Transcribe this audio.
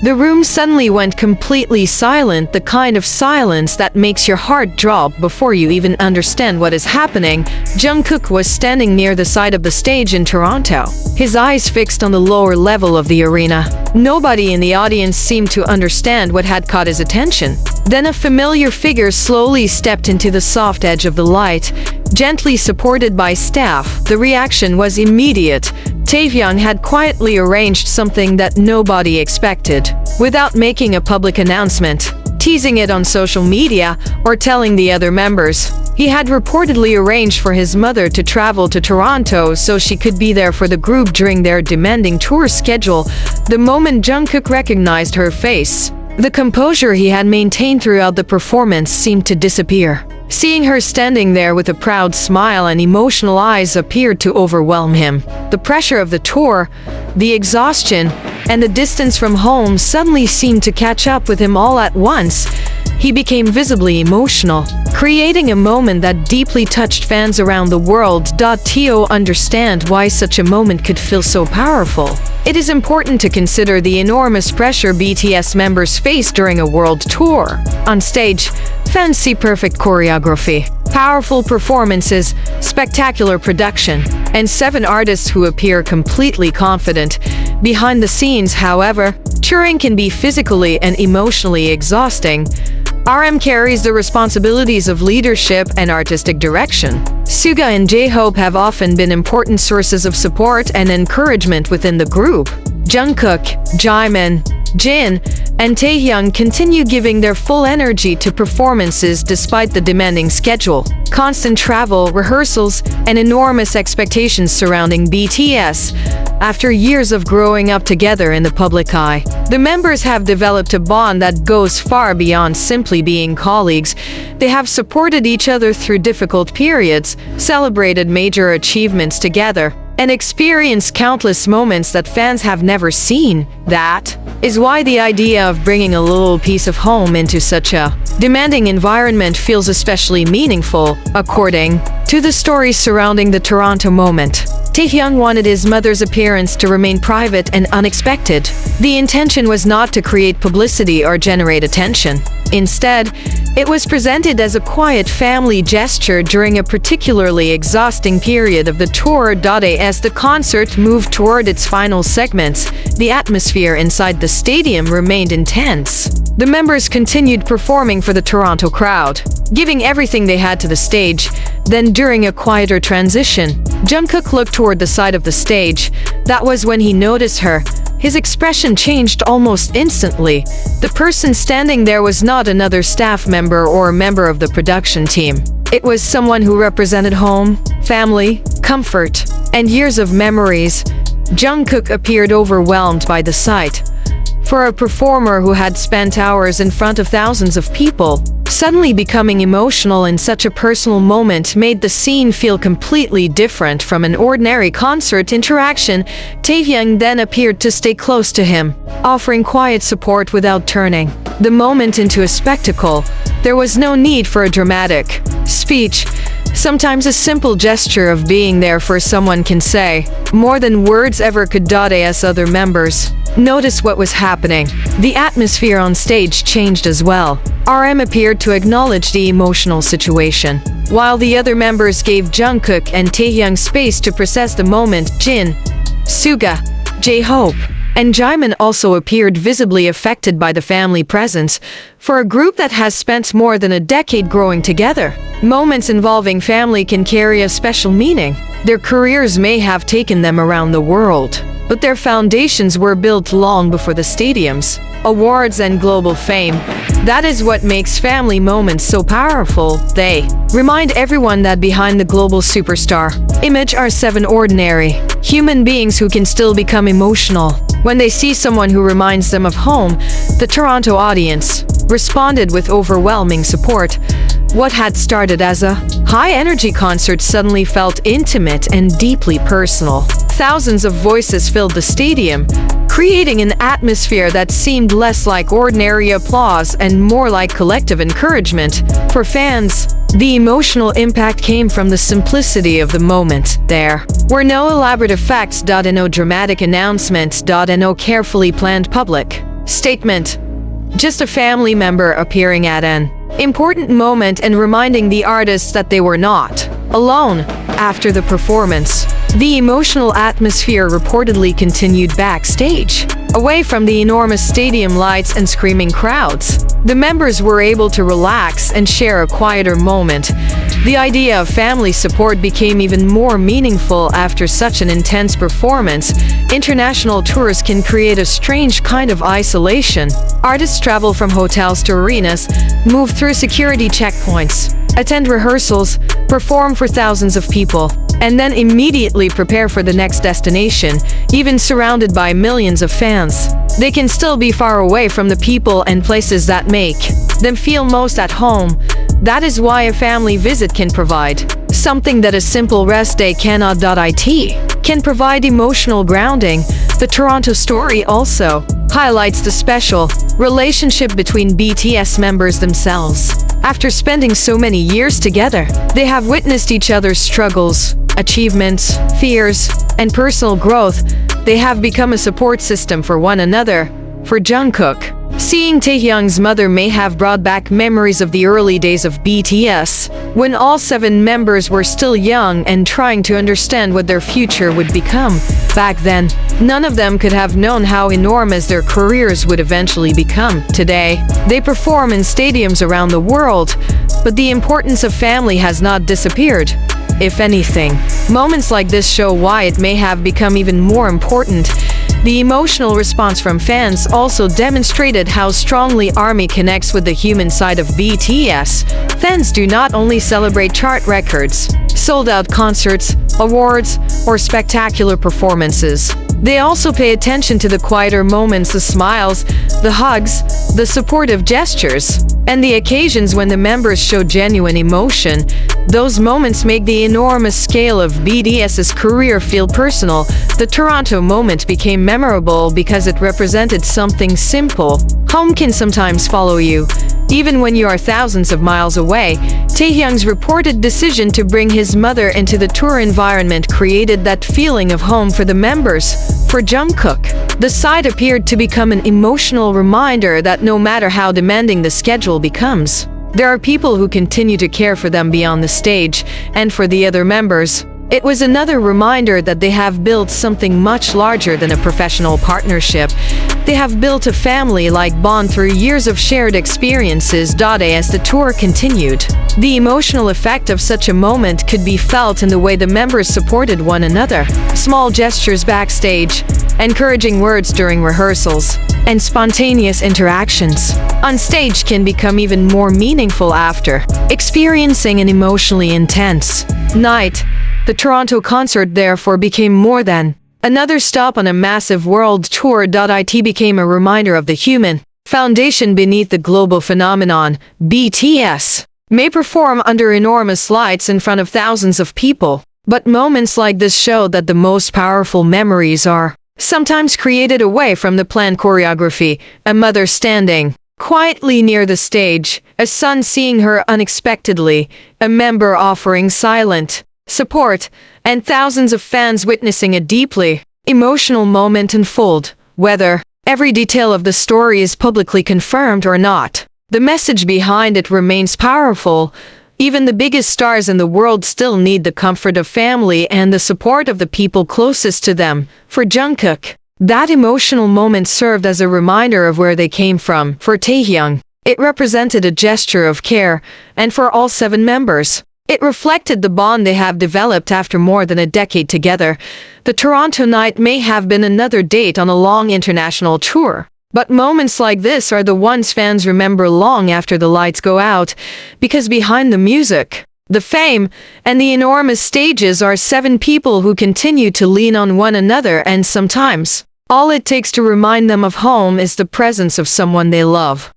The room suddenly went completely silent, the kind of silence that makes your heart drop before you even understand what is happening. Jungkook was standing near the side of the stage in Toronto, his eyes fixed on the lower level of the arena. Nobody in the audience seemed to understand what had caught his attention. Then a familiar figure slowly stepped into the soft edge of the light, gently supported by staff. The reaction was immediate. Taehyung had quietly arranged something that nobody expected, without making a public announcement, teasing it on social media, or telling the other members. He had reportedly arranged for his mother to travel to Toronto so she could be there for the group during their demanding tour schedule. The moment Jungkook recognized her face, the composure he had maintained throughout the performance seemed to disappear. Seeing her standing there with a proud smile and emotional eyes appeared to overwhelm him. The pressure of the tour, the exhaustion, and the distance from home suddenly seemed to catch up with him all at once. He became visibly emotional, creating a moment that deeply touched fans around the world. To understand why such a moment could feel so powerful, it is important to consider the enormous pressure BTS members face during a world tour. On stage, fans see perfect choreography, powerful performances, spectacular production, and 7 artists who appear completely confident. Behind the scenes, however, touring can be physically and emotionally exhausting. RM carries the responsibilities of leadership and artistic direction. Suga and J-Hope have often been important sources of support and encouragement within the group. Jungkook, Jimin, Jin, and Taehyung continue giving their full energy to performances despite the demanding schedule, constant travel, rehearsals, and enormous expectations surrounding BTS. After years of growing up together in the public eye, the members have developed a bond that goes far beyond simply being colleagues. They have supported each other through difficult periods, celebrated major achievements together, and experienced countless moments that fans have never seen. That is why the idea of bringing a little piece of home into such a demanding environment feels especially meaningful. According to the story surrounding the Toronto moment, Taehyung wanted his mother's appearance to remain private and unexpected. The intention was not to create publicity or generate attention. Instead, it was presented as a quiet family gesture during a particularly exhausting period of the tour. As the concert moved toward its final segments, the atmosphere inside the stadium remained intense. The members continued performing for the Toronto crowd, giving everything they had to the stage. Then, during a quieter transition, Jungkook looked toward the side of the stage. That was when he noticed her. His expression changed almost instantly. The person standing there was not another staff member or a member of the production team. It was someone who represented home, family, comfort, and years of memories. Jungkook appeared overwhelmed by the sight. For a performer who had spent hours in front of thousands of people, suddenly becoming emotional in such a personal moment made the scene feel completely different from an ordinary concert interaction. Taehyung then appeared to stay close to him, offering quiet support without turning the moment into a spectacle. There was no need for a dramatic speech. Sometimes a simple gesture of being there for someone can say more than words ever could. As other members noticed what was happening, the atmosphere on stage changed as well. RM appeared to acknowledge the emotional situation, while the other members gave Jungkook and Taehyung space to process the moment. Jin, Suga, J-Hope, and Jimin also appeared visibly affected by the family presence. For a group that has spent more than a decade growing together, moments involving family can carry a special meaning. Their careers may have taken them around the world, but their foundations were built long before the stadiums, awards, and global fame. That is what makes family moments so powerful. They remind everyone that behind the global superstar image are 7 ordinary human beings who can still become emotional when they see someone who reminds them of home. The Toronto audience responded with overwhelming support. What had started as a high-energy concert suddenly felt intimate and deeply personal. Thousands of voices filled the stadium, creating an atmosphere that seemed less like ordinary applause and more like collective encouragement. For fans, the emotional impact came from the simplicity of the moment. There were no elaborate effects, no dramatic announcements, no carefully planned public statement. Just a family member appearing at an important moment and reminding the artists that they were not alone. After the performance, the emotional atmosphere reportedly continued backstage. Away from the enormous stadium lights and screaming crowds, the members were able to relax and share a quieter moment. The idea of family support became even more meaningful after such an intense performance. International tours can create a strange kind of isolation. Artists travel from hotels to arenas, move through security checkpoints, attend rehearsals, perform for thousands of people, and then immediately prepare for the next destination, even surrounded by millions of fans. They can still be far away from the people and places that make them feel most at home. That is why a family visit can provide something that a simple rest day cannot. It can provide emotional grounding. The Toronto story also highlights the special relationship between BTS members themselves. After spending so many years together, they have witnessed each other's struggles, achievements, fears, and personal growth. They have become a support system for one another. For Jungkook, seeing Taehyung's mother may have brought back memories of the early days of BTS, when all 7 members were still young and trying to understand what their future would become. Back then, none of them could have known how enormous their careers would eventually become. Today, they perform in stadiums around the world, but the importance of family has not disappeared. If anything, moments like this show why it may have become even more important. The emotional response from fans also demonstrated how strongly ARMY connects with the human side of BTS. Fans do not only celebrate chart records, sold-out concerts, awards, or spectacular performances. They also pay attention to the quieter moments, the smiles, the hugs, the supportive gestures, and the occasions when the members show genuine emotion. Those moments make the enormous scale of BTS's career feel personal. The Toronto moment became memorable because it represented something simple. Home can sometimes follow you, even when you are thousands of miles away. Taehyung's reported decision to bring his mother into the tour environment created that feeling of home for the members. For Jungkook, the site appeared to become an emotional reminder that no matter how demanding the schedule becomes, there are people who continue to care for them beyond the stage. And for the other members, it was another reminder that they have built something much larger than a professional partnership. They have built a family-like bond through years of shared experiences. As the tour continued, the emotional effect of such a moment could be felt in the way the members supported one another. Small gestures backstage, encouraging words during rehearsals, and spontaneous interactions on stage can become even more meaningful after experiencing an emotionally intense night. The Toronto concert therefore became more than another stop on a massive world tour. It became a reminder of the human foundation beneath the global phenomenon. BTS may perform under enormous lights in front of thousands of people, but moments like this show that the most powerful memories are sometimes created away from the planned choreography. A mother standing quietly near the stage, a son seeing her unexpectedly, a member offering silent support, and thousands of fans witnessing a deeply emotional moment unfold. Whether every detail of the story is publicly confirmed or not, the message behind it remains powerful. Even the biggest stars in the world still need the comfort of family and the support of the people closest to them. For Jungkook, that emotional moment served as a reminder of where they came from. For Taehyung, it represented a gesture of care, and for all 7 members, it reflected the bond they have developed after more than a decade together. The Toronto night may have been another date on a long international tour, but moments like this are the ones fans remember long after the lights go out, because behind the music, the fame, and the enormous stages are 7 people who continue to lean on one another, and sometimes all it takes to remind them of home is the presence of someone they love.